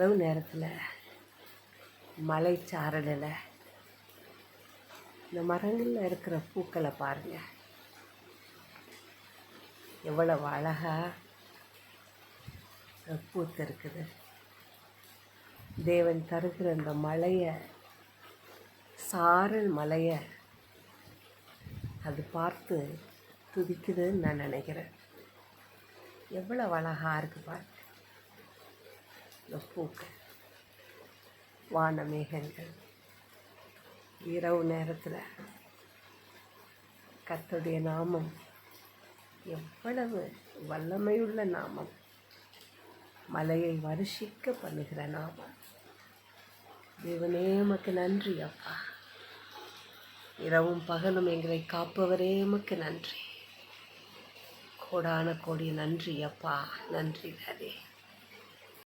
இரவு நேரத்தில் மலை சாரலில் இந்த மரங்களில் இருக்கிற பூக்களை பாருங்கள், எவ்வளவு அழகாக பூத்து இருக்குது. தேவன் தருகிற இந்த மலையை, சாரல் மலையை அது பார்த்து துதிக்குதுன்னு நான் நினைக்கிறேன். எவ்வளவு அழகாக இருக்குது பாருங்க இந்த பூக்கள், வான மேகங்கள். இரவு நேரத்தில் கர்த்தருடைய நாமம் எவ்வளவு வல்லமையுள்ள நாமம், மலையை வருஷிக்க பண்ணுகிற நாமம். தேவனே உமக்கு நன்றி அப்பா. இரவும் பகலும் எங்களை காப்பவரே உமக்கு நன்றி. கோடான கோடி நன்றி அப்பா, நன்றி ஹரி.